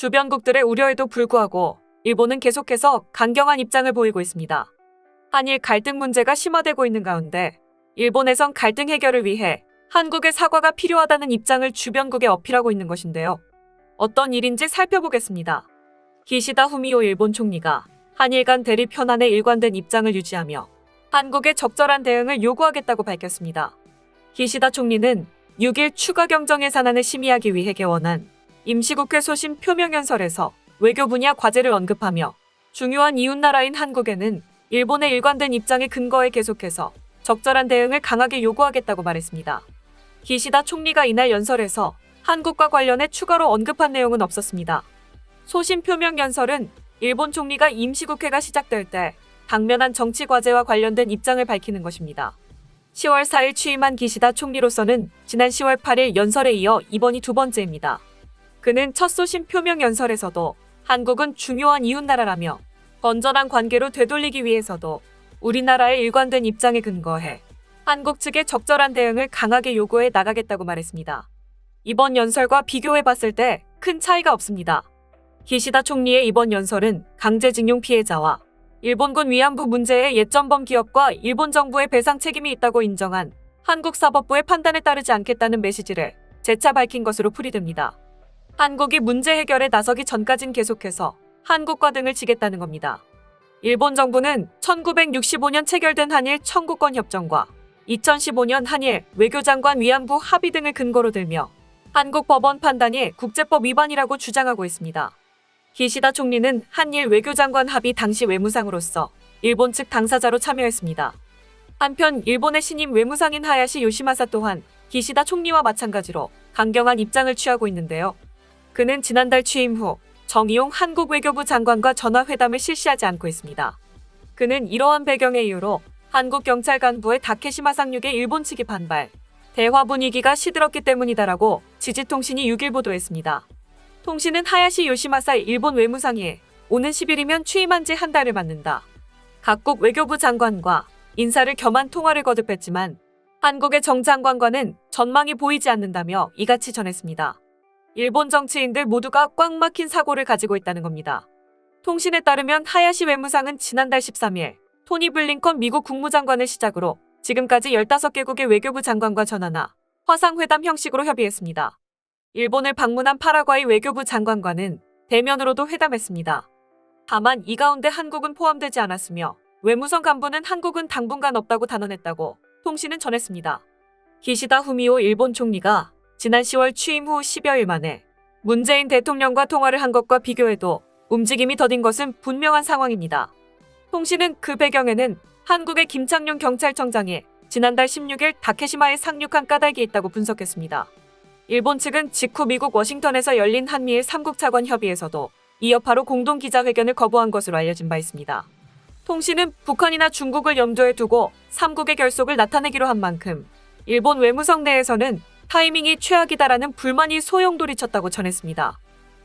주변국들의 우려에도 불구하고 일본은 계속해서 강경한 입장을 보이고 있습니다. 한일 갈등 문제가 심화되고 있는 가운데 일본에선 갈등 해결을 위해 한국의 사과가 필요하다는 입장을 주변국에 어필하고 있는 것인데요. 어떤 일인지 살펴보겠습니다. 기시다 후미오 일본 총리가 한일 간 대립 현안에 일관된 입장을 유지하며 한국의 적절한 대응을 요구하겠다고 밝혔습니다. 기시다 총리는 6일 추가 경정 예산안을 심의하기 위해 개원한 임시국회 소신 표명연설에서 외교 분야 과제를 언급하며 중요한 이웃나라인 한국에는 일본의 일관된 입장에 근거해 계속해서 적절한 대응을 강하게 요구하겠다고 말했습니다. 기시다 총리가 이날 연설에서 한국과 관련해 추가로 언급한 내용은 없었습니다. 소신 표명연설은 일본 총리가 임시국회가 시작될 때 당면한 정치 과제와 관련된 입장을 밝히는 것입니다. 10월 4일 취임한 기시다 총리로서는 지난 10월 8일 연설에 이어 이번이 두 번째입니다. 그는 첫 소신 표명 연설에서도 한국은 중요한 이웃나라라며 건전한 관계로 되돌리기 위해서도 우리나라의 일관된 입장에 근거해 한국 측의 적절한 대응을 강하게 요구해 나가겠다고 말했습니다. 이번 연설과 비교해 봤을 때 큰 차이가 없습니다. 기시다 총리의 이번 연설은 강제징용 피해자와 일본군 위안부 문제의 옛전범 기업과 일본 정부의 배상 책임이 있다고 인정한 한국 사법부의 판단에 따르지 않겠다는 메시지를 재차 밝힌 것으로 풀이됩니다. 한국이 문제 해결에 나서기 전까진 계속해서 한국과 등을 치겠다는 겁니다. 일본 정부는 1965년 체결된 한일 청구권 협정과 2015년 한일 외교장관 위안부 합의 등을 근거로 들며 한국 법원 판단이 국제법 위반이라고 주장하고 있습니다. 기시다 총리는 한일 외교장관 합의 당시 외무상으로서 일본 측 당사자로 참여했습니다. 한편 일본의 신임 외무상인 하야시 요시마사 또한 기시다 총리와 마찬가지로 강경한 입장을 취하고 있는데요. 그는 지난달 취임 후 정의용 한국 외교부 장관과 전화회담을 실시하지 않고 있습니다. 그는 이러한 배경의 이유로 한국 경찰 간부의 다케시마 상륙에 일본 측이 반발, 대화 분위기가 시들었기 때문이다라고 지지통신이 6일 보도했습니다. 통신은 하야시 요시마사 일본 외무상이 오는 10일이면 취임한 지 한 달을 맞는다. 각국 외교부 장관과 인사를 겸한 통화를 거듭했지만 한국의 정 장관과는 전망이 보이지 않는다며 이같이 전했습니다. 일본 정치인들 모두가 꽉 막힌 사고를 가지고 있다는 겁니다. 통신에 따르면 하야시 외무상은 지난달 13일 토니 블링컨 미국 국무장관을 시작으로 지금까지 15개국의 외교부 장관과 전화나 화상회담 형식으로 협의했습니다. 일본을 방문한 파라과이 외교부 장관과는 대면으로도 회담했습니다. 다만 이 가운데 한국은 포함되지 않았으며 외무성 간부는 한국은 당분간 없다고 단언했다고 통신은 전했습니다. 기시다 후미오 일본 총리가 지난 10월 취임 후 10여일 만에 문재인 대통령과 통화를 한 것과 비교해도 움직임이 더딘 것은 분명한 상황입니다. 통신은 그 배경에는 한국의 김창룡 경찰청장이 지난달 16일 다케시마에 상륙한 까닭이 있다고 분석했습니다. 일본 측은 직후 미국 워싱턴에서 열린 한미일 3국 차관 협의에서도 이 여파로 공동 기자회견을 거부한 것으로 알려진 바 있습니다. 통신은 북한이나 중국을 염두에 두고 3국의 결속을 나타내기로 한 만큼 일본 외무성 내에서는 타이밍이 최악이다라는 불만이 소용돌이쳤다고 전했습니다.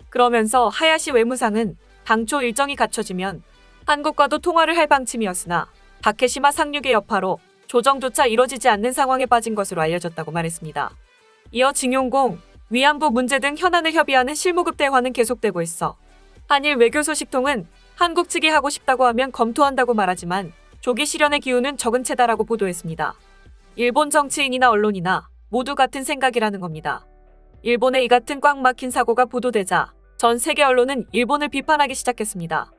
그러면서 하야시 외무상은 당초 일정이 갖춰지면 한국과도 통화를 할 방침이었으나 다케시마 상륙의 여파로 조정조차 이뤄지지 않는 상황에 빠진 것으로 알려졌다고 말했습니다. 이어 징용공, 위안부 문제 등 현안을 협의하는 실무급 대화는 계속되고 있어 한일 외교소식통은 한국 측이 하고 싶다고 하면 검토한다고 말하지만 조기 실현의 기운은 적은 채다라고 보도했습니다. 일본 정치인이나 언론이나 모두 같은 생각이라는 겁니다. 일본의 이 같은 꽉 막힌 사고가 보도되자 전 세계 언론은 일본을 비판하기 시작했습니다.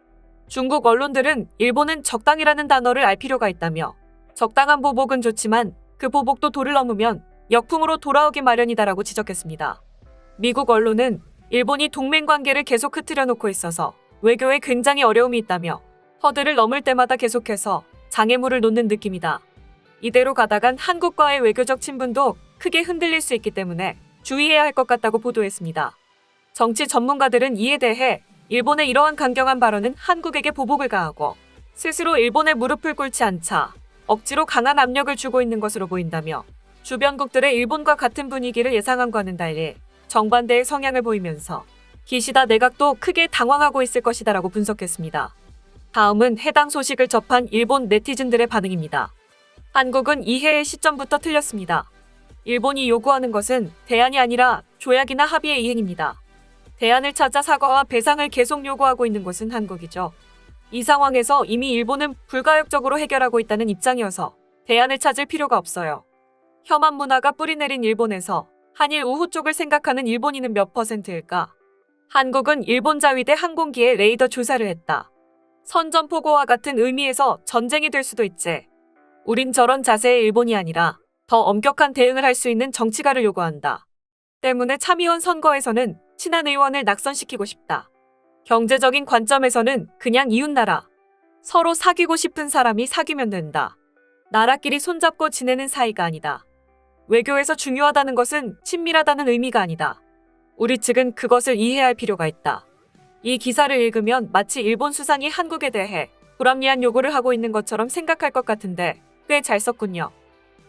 중국 언론들은 일본은 적당이라는 단어를 알 필요가 있다며 적당한 보복은 좋지만 그 보복도 도를 넘으면 역풍으로 돌아오기 마련이다라고 지적했습니다. 미국 언론은 일본이 동맹 관계를 계속 흐트려 놓고 있어서 외교에 굉장히 어려움이 있다며 허들을 넘을 때마다 계속해서 장애물을 놓는 느낌이다. 이대로 가다간 한국과의 외교적 친분도 크게 흔들릴 수 있기 때문에 주의해야 할 것 같다고 보도했습니다. 정치 전문가들은 이에 대해 일본의 이러한 강경한 발언은 한국에게 보복을 가하고 스스로 일본의 무릎을 꿇지 않자 억지로 강한 압력을 주고 있는 것으로 보인다며 주변국들의 일본과 같은 분위기를 예상함과는 달리 정반대의 성향을 보이면서 기시다 내각도 크게 당황하고 있을 것이다라고 분석했습니다. 다음은 해당 소식을 접한 일본 네티즌들의 반응입니다. 한국은 이해의 시점부터 틀렸습니다. 일본이 요구하는 것은 대안이 아니라 조약이나 합의의 이행입니다. 대안을 찾아 사과와 배상을 계속 요구하고 있는 곳은 한국이죠. 이 상황에서 이미 일본은 불가역적으로 해결하고 있다는 입장이어서 대안을 찾을 필요가 없어요. 혐한 문화가 뿌리내린 일본에서 한일 우호 쪽을 생각하는 일본인은 몇 %일까? 한국은 일본 자위대 항공기에 레이더 조사를 했다. 선전포고와 같은 의미에서 전쟁이 될 수도 있지. 우린 저런 자세의 일본이 아니라 더 엄격한 대응을 할 수 있는 정치가를 요구한다. 때문에 참의원 선거에서는 친한 의원을 낙선시키고 싶다. 경제적인 관점에서는 그냥 이웃나라. 서로 사귀고 싶은 사람이 사귀면 된다. 나라끼리 손잡고 지내는 사이가 아니다. 외교에서 중요하다는 것은 친밀하다는 의미가 아니다. 우리 측은 그것을 이해할 필요가 있다. 이 기사를 읽으면 마치 일본 수상이 한국에 대해 불합리한 요구를 하고 있는 것처럼 생각할 것 같은데 꽤 잘 썼군요.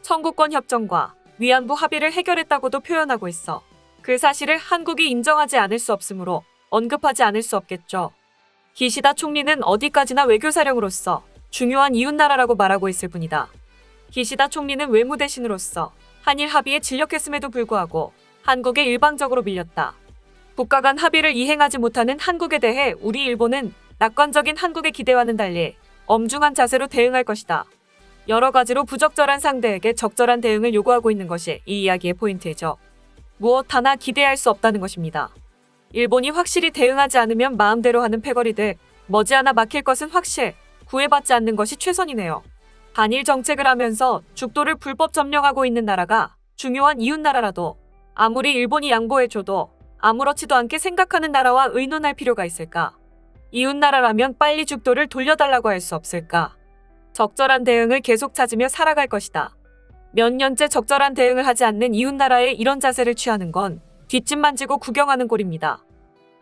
청구권 협정과 위안부 합의를 해결했다고도 표현하고 있어. 그 사실을 한국이 인정하지 않을 수 없으므로 언급하지 않을 수 없겠죠. 기시다 총리는 어디까지나 외교사령으로서 중요한 이웃나라라고 말하고 있을 뿐이다. 기시다 총리는 외무대신으로서 한일 합의에 진력했음에도 불구하고 한국에 일방적으로 밀렸다. 국가 간 합의를 이행하지 못하는 한국에 대해 우리 일본은 낙관적인 한국의 기대와는 달리 엄중한 자세로 대응할 것이다. 여러 가지로 부적절한 상대에게 적절한 대응을 요구하고 있는 것이 이 이야기의 포인트이죠. 무엇 하나 기대할 수 없다는 것입니다. 일본이 확실히 대응하지 않으면 마음대로 하는 패거리들 머지않아 막힐 것은 확실, 구애받지 않는 것이 최선이네요. 반일 정책을 하면서 죽도를 불법 점령하고 있는 나라가 중요한 이웃나라라도 아무리 일본이 양보해줘도 아무렇지도 않게 생각하는 나라와 의논할 필요가 있을까? 이웃나라라면 빨리 죽도를 돌려달라고 할 수 없을까? 적절한 대응을 계속 찾으며 살아갈 것이다. 몇 년째 적절한 대응을 하지 않는 이웃나라에 이런 자세를 취하는 건 뒷짐만 지고 구경하는 꼴입니다.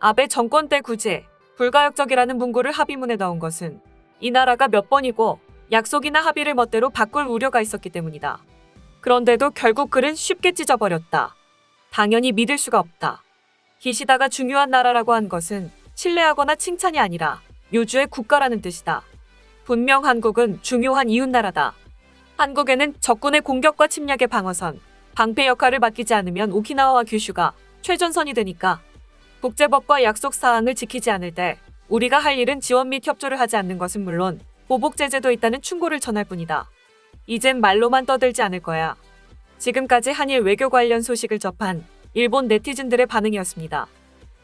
아베 정권 때 굳이 불가역적이라는 문구를 합의문에 넣은 것은 이 나라가 몇 번이고 약속이나 합의를 멋대로 바꿀 우려가 있었기 때문이다. 그런데도 결국 글은 쉽게 찢어버렸다. 당연히 믿을 수가 없다. 기시다가 중요한 나라라고 한 것은 신뢰하거나 칭찬이 아니라 요주의 국가라는 뜻이다. 분명 한국은 중요한 이웃나라다. 한국에는 적군의 공격과 침략의 방어선, 방패 역할을 맡기지 않으면 오키나와와 규슈가 최전선이 되니까 국제법과 약속 사항을 지키지 않을 때 우리가 할 일은 지원 및 협조를 하지 않는 것은 물론 보복 제재도 있다는 충고를 전할 뿐이다. 이젠 말로만 떠들지 않을 거야. 지금까지 한일 외교 관련 소식을 접한 일본 네티즌들의 반응이었습니다.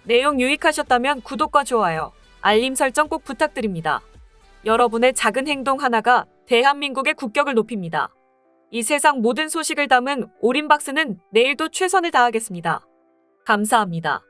내용 유익하셨다면 구독과 좋아요, 알림 설정 꼭 부탁드립니다. 여러분의 작은 행동 하나가 대한민국의 국격을 높입니다. 이 세상 모든 소식을 담은 오린박스는 내일도 최선을 다하겠습니다. 감사합니다.